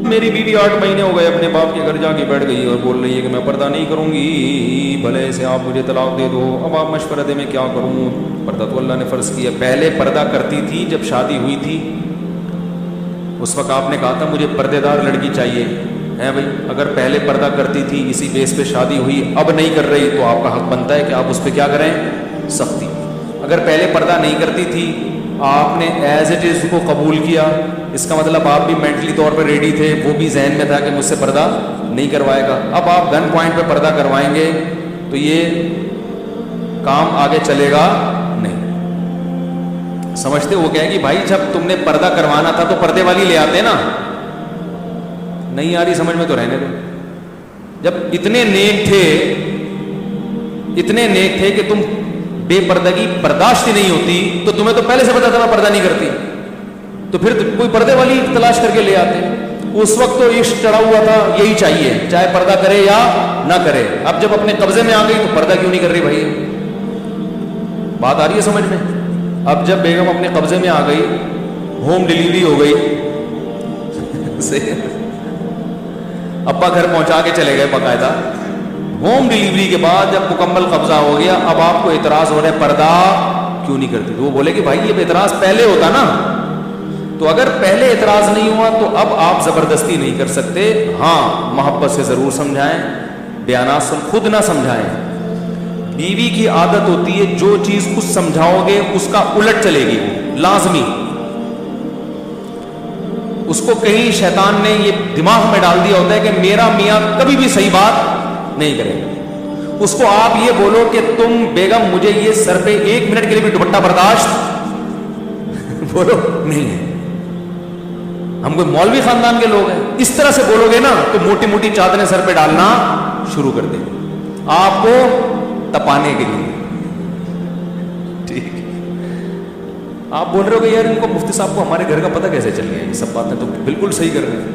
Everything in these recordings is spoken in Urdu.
میری بیوی 8 مہینے ہو گئے اپنے باپ کے گھر جا کے بیٹھ گئی اور بول رہی ہے کہ میں پردہ نہیں کروں گی، بھلے سے آپ مجھے طلاق دے دو، اب آپ مشورہ دیں میں کیا کروں؟ پردہ تو اللہ نے فرض کیا. پہلے پردہ کرتی تھی جب شادی ہوئی تھی، اس وقت آپ نے کہا تھا مجھے پردے دار لڑکی چاہیے ہے بھائی. اگر پہلے پردہ کرتی تھی اسی بیس پہ شادی ہوئی، اب نہیں کر رہی، تو آپ کا حق بنتا ہے کہ آپ اس پہ کیا کریں؟ سختی. اگر پہلے پردہ نہیں کرتی تھی، آپ نے ایز اٹ از کو قبول کیا، اس کا مطلب آپ بھی مینٹلی طور پہ ریڈی تھے، وہ بھی ذہن میں تھا کہ مجھ سے پردہ نہیں کروائے گا. اب آپ گن پوائنٹ پہ پردہ کروائیں گے تو یہ کام آگے چلے گا نہیں. سمجھتے وہ کہیں کہ بھائی جب تم نے پردہ کروانا تھا تو پردے والی لے آتے نا. نہیں آ رہی سمجھ میں تو رہنے دو. جب اتنے نیک تھے کہ تم بے پردگی برداشت ہی نہیں ہوتی تو تمہیں تو پہلے سے پتا تھا میں پردہ نہیں کرتی، تو پھر کوئی پردے والی تلاش کر کے لے آتے. اس وقت تو عشق چڑھا ہوا تھا، یہی چاہیے چاہے پردہ کرے یا نہ کرے. اب جب اپنے قبضے میں آ گئی تو پردہ کیوں نہیں کر رہی بھائی؟ بات آ رہی ہے سمجھ میں؟ اب جب بیگم اپنے قبضے میں آ گئی، ہوم ڈیلیوری ہو گئی، ابا گھر پہنچا کے چلے گئے باقاعدہ. ہوم ڈیلیوری کے بعد جب مکمل قبضہ ہو گیا، اب آپ کو اعتراض ہو رہا ہے پردہ کیوں نہیں کرتی؟ تو وہ بولے کہ بھائی یہ اعتراض پہلے ہوتا نا. تو اگر پہلے اعتراض نہیں ہوا تو اب آپ زبردستی نہیں کر سکتے. ہاں محبت سے ضرور سمجھائیں، بیانات خود نہ سمجھائیں. بیوی کی عادت ہوتی ہے جو چیز کچھ سمجھاؤ گے اس کا الٹ چلے گی، لازمی. اس کو کہیں شیطان نے یہ دماغ میں ڈال دیا ہوتا ہے کہ میرا میاں کبھی بھی صحیح بات نہیں کرے گا. اس کو آپ یہ بولو کہ تم بیگم مجھے یہ سر پہ 1 منٹ کے لیے بھی دوپٹہ برداشت بولو نہیں ہے. ہم کوئی مولوی خاندان کے لوگ ہیں، اس طرح سے بولو گے نا تو موٹی موٹی چادریں سر پہ ڈالنا شروع کر دیں گے آپ کو تپانے کے لیے. ٹھیک، آپ بول رہے ہو کہ یار ان کو مفتی صاحب کو ہمارے گھر کا پتہ کیسے چل گیا؟ یہ سب باتیں تو بالکل صحیح کر رہے ہیں.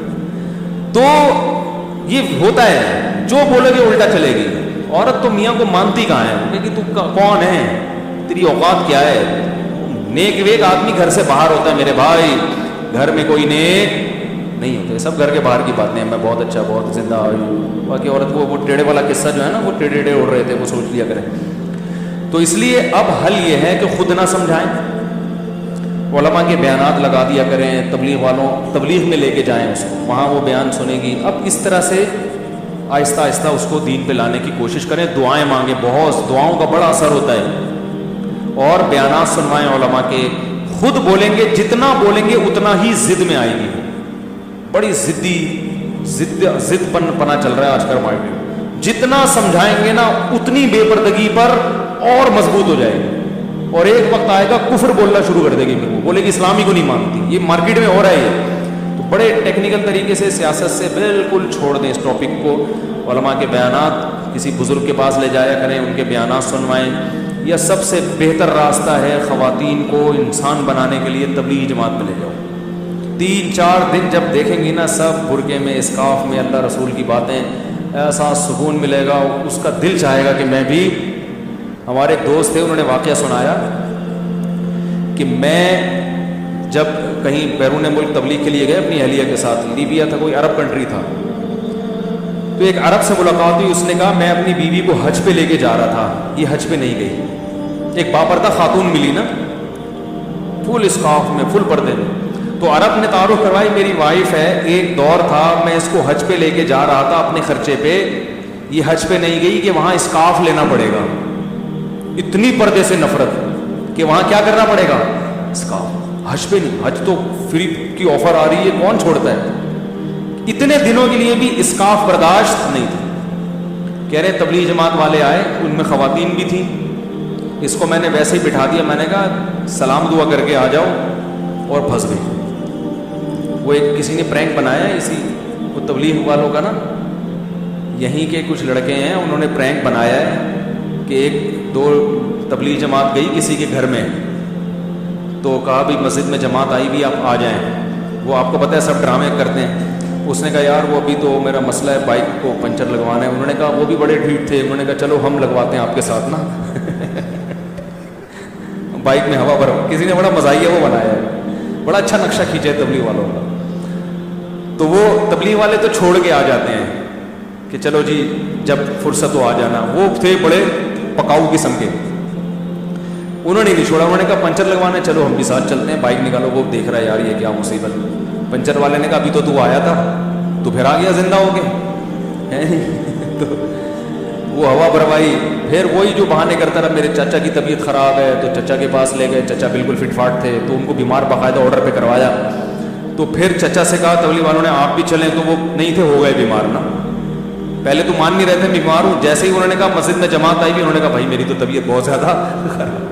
تو یہ ہوتا ہے جو بولے گے الٹا چلے گی. عورت تو میاں کو مانتی کہاں ہے کہ تو کون ہے، تیری اوقات کیا ہے؟ نیک ویک آدمی گھر سے باہر ہوتا ہے میرے بھائی، گھر میں کوئی نیک نہیں ہوتے، سب گھر کے باہر کی باتیں ہیں. میں بہت اچھا بہت زندہ ہوں، باقی عورت کو وہ ٹیڑے والا قصہ جو ہے نا، وہ ٹیڑے ٹیڑے اڑ رہے تھے، وہ سوچ لیا کریں. تو اس لیے اب حل یہ ہے کہ خود نہ سمجھائیں، علماء کے بیانات لگا دیا کریں، تبلیغ والوں تبلیغ میں لے کے جائیں اس کو، وہاں وہ بیان سنے گی. اب اس طرح سے آہستہ آہستہ اس کو دین پہ لانے کی کوشش کریں. دعائیں مانگیں، بہت دعاؤں کا بڑا اثر ہوتا ہے. اور بیانات سنوائیں علماء کے. خود بولیں گے، جتنا بولیں گے اتنا ہی ضد میں آئے گی. بڑی ضد پنا چل رہا ہے آج کل مارکیٹ میں. جتنا سمجھائیں گے نا اتنی بے پردگی پر اور مضبوط ہو جائے گی. اور ایک وقت آئے گا کفر بولنا شروع کر دے گی، وہ بولے گی اسلامی کو نہیں مانتی. یہ مارکیٹ میں ہو رہا ہے. تو بڑے ٹیکنیکل طریقے سے سیاست سے بالکل چھوڑ دیں اس ٹاپک کو. علماء کے بیانات کسی بزرگ کے پاس لے جایا کریں، ان کے بیانات سنوائیں. یا سب سے بہتر راستہ ہے خواتین کو انسان بنانے کے لیے تبلیغ جماعت میں لے جاؤ. 3-4 دن جب دیکھیں گی نا سب برقعے میں، اسکارف میں، اللہ رسول کی باتیں، ایسا سکون ملے گا، اس کا دل چاہے گا کہ میں بھی. ہمارے ایک دوست تھے، انہوں نے واقعہ سنایا کہ میں جب کہیں بیرون ملک تبلیغ کے لیے گئے اپنی اہلیہ کے ساتھ، لیبیا تھا، کوئی عرب کنٹری تھا. تو ایک عرب سے ملاقات ہوئی، اس نے کہا میں اپنی بیوی کو حج پہ لے کے جا رہا تھا، یہ حج پہ نہیں گئی. ایک باپردہ خاتون ملی نا، فل اسکارف میں، فل پردے میں. تو عرب نے تعارف کروائی میری وائف ہے، ایک دور تھا میں اس کو حج پہ لے کے جا رہا تھا اپنے خرچے پہ، یہ حج پہ نہیں گئی کہ وہاں اسکارف لینا پڑے گا. اتنی پردے سے نفرت کہ وہاں کیا کرنا پڑے گا؟ اسکارف. حج پہ نہیں، حج تو فری کی آفر آ رہی ہے، کون چھوڑتا ہے؟ اتنے دنوں کے لیے بھی اسکارف برداشت نہیں تھی. کہہ رہے تبلیغ جماعت والے آئے، ان میں خواتین بھی تھیں. اس کو میں نے ویسے ہی بٹھا دیا، میں نے کہا سلام دعا کر کے آ جاؤ، اور پھنس گئی. وہ ایک کسی نے پرینک بنایا ہے، اسی وہ تبلیغ والوں کا نا، یہیں کے کچھ لڑکے ہیں، انہوں نے پرینک بنایا ہے کہ 1-2 تبلیغ جماعت گئی کسی کے گھر میں، تو کہا بھی مسجد میں جماعت آئی بھی، آپ آ جائیں. وہ آپ کو پتہ ہے سب ڈرامے کرتے ہیں. اس نے کہا یار وہ ابھی تو میرا مسئلہ ہے، بائک کو پنچر لگوانا ہے. انہوں نے کہا وہ بھی بڑے ڈھیٹ تھے، انہوں نے کہا چلو ہم لگواتے ہیں آپ کے ساتھ نا. بائک میں ہوا بھر، کسی نے بڑا مزاحیہ وہ بنایا ہے، بڑا اچھا نقشہ کھینچا ہے تبلیغ والوں کا. تو وہ تبلیغ والے تو چھوڑ کے آ جاتے ہیں کہ چلو جی جب فرصت ہو آ جانا. وہ تھے بڑے پکاؤ قسم کے, انہوں نے نہیں چھوڑا. انہوں نے کہا پنچر لگوانا ہے, چلو ہم بھی ساتھ چلتے ہیں, بائک نکالو. وہ دیکھ رہا ہے یار یہ کیا مصیبت. پنچر والے نے کہا ابھی تو آیا تھا, تو پھر آ گیا زندہ ہو کے. تو وہ ہوا بھروائی. پھر وہی جو بہانے کرتا رہا, میرے چچا کی طبیعت خراب ہے, تو چچا کے پاس لے گئے. چچا بالکل فٹ فاٹ تھے, تو ان کو بیمار باقاعدہ آرڈر پہ کروایا. تو پھر چچا سے کہا تبلیغ والوں نے آپ بھی چلیں, تو وہ نہیں تھے, ہو گئے بیمار نا. پہلے تو مان نہیں رہتے بیمار ہوں. جیسے ہی انہوں نے کہا مسجد میں جماعت آئی بھی, انہوں نے کہا بھائی میری تو طبیعت بہت زیادہ خراب.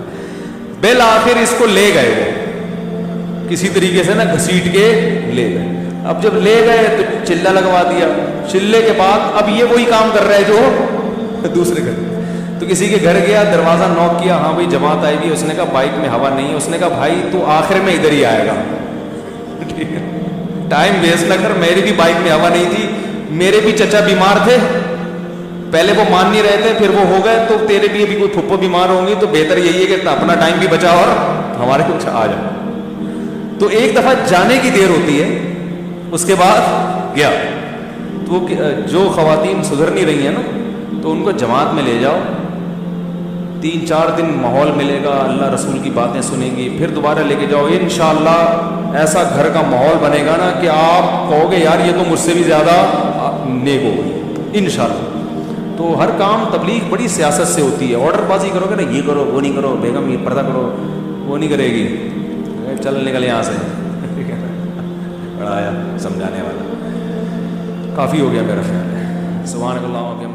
بالآخر اس کو لے گئے, وہ کسی طریقے سے نا گھسیٹ کے لے گئے. اب جب لے گئے تو چلہ لگوا دیا. چلے کے بعد اب یہ وہی کام کر رہا ہے جو دوسرے گھر. تو کسی کے گھر گیا, دروازہ نوک کیا, ہاں بھائی جماعت آئی بھی. اس نے کہا بائک میں ہوا نہیں ہے. اس نے کہا بھائی تو آخر میں ادھر ہی آئے گا, ٹائم ویسٹ نہ کر. میری بھی بائک میں ہوا نہیں تھی, میرے بھی چچا بیمار تھے, پہلے وہ مان نہیں رہے تھے, پھر وہ ہو گئے. تو تیرے بھی ابھی کوئی پھپھو بیمار ہوں گی, تو بہتر یہی ہے کہ اپنا ٹائم بھی بچا اور ہمارے کچھ آ جائے. تو ایک دفعہ جانے کی دیر ہوتی ہے, اس کے بعد گیا. تو جو خواتین سدھر نہیں رہی ہیں نا, تو ان کو جماعت میں لے جاؤ. 3-4 دن ماحول ملے گا, اللہ رسول کی باتیں سنیں گی, پھر دوبارہ لے کے جاؤ. انشاءاللہ ایسا گھر کا ماحول بنے گا نا کہ آپ کہو گے یار یہ تو مجھ سے بھی زیادہ نیک ہو گئی انشاءاللہ. تو ہر کام تبلیغ بڑی سیاست سے ہوتی ہے. آرڈر بازی کرو گے نا, یہ کرو وہ نہیں کرو, بیگم یہ پردہ کرو, وہ نہیں کرے گی. چل نکل یہاں سے. پڑھایا سمجھانے والا کافی ہو گیا میرا خیال ہے. سبحان اللہ.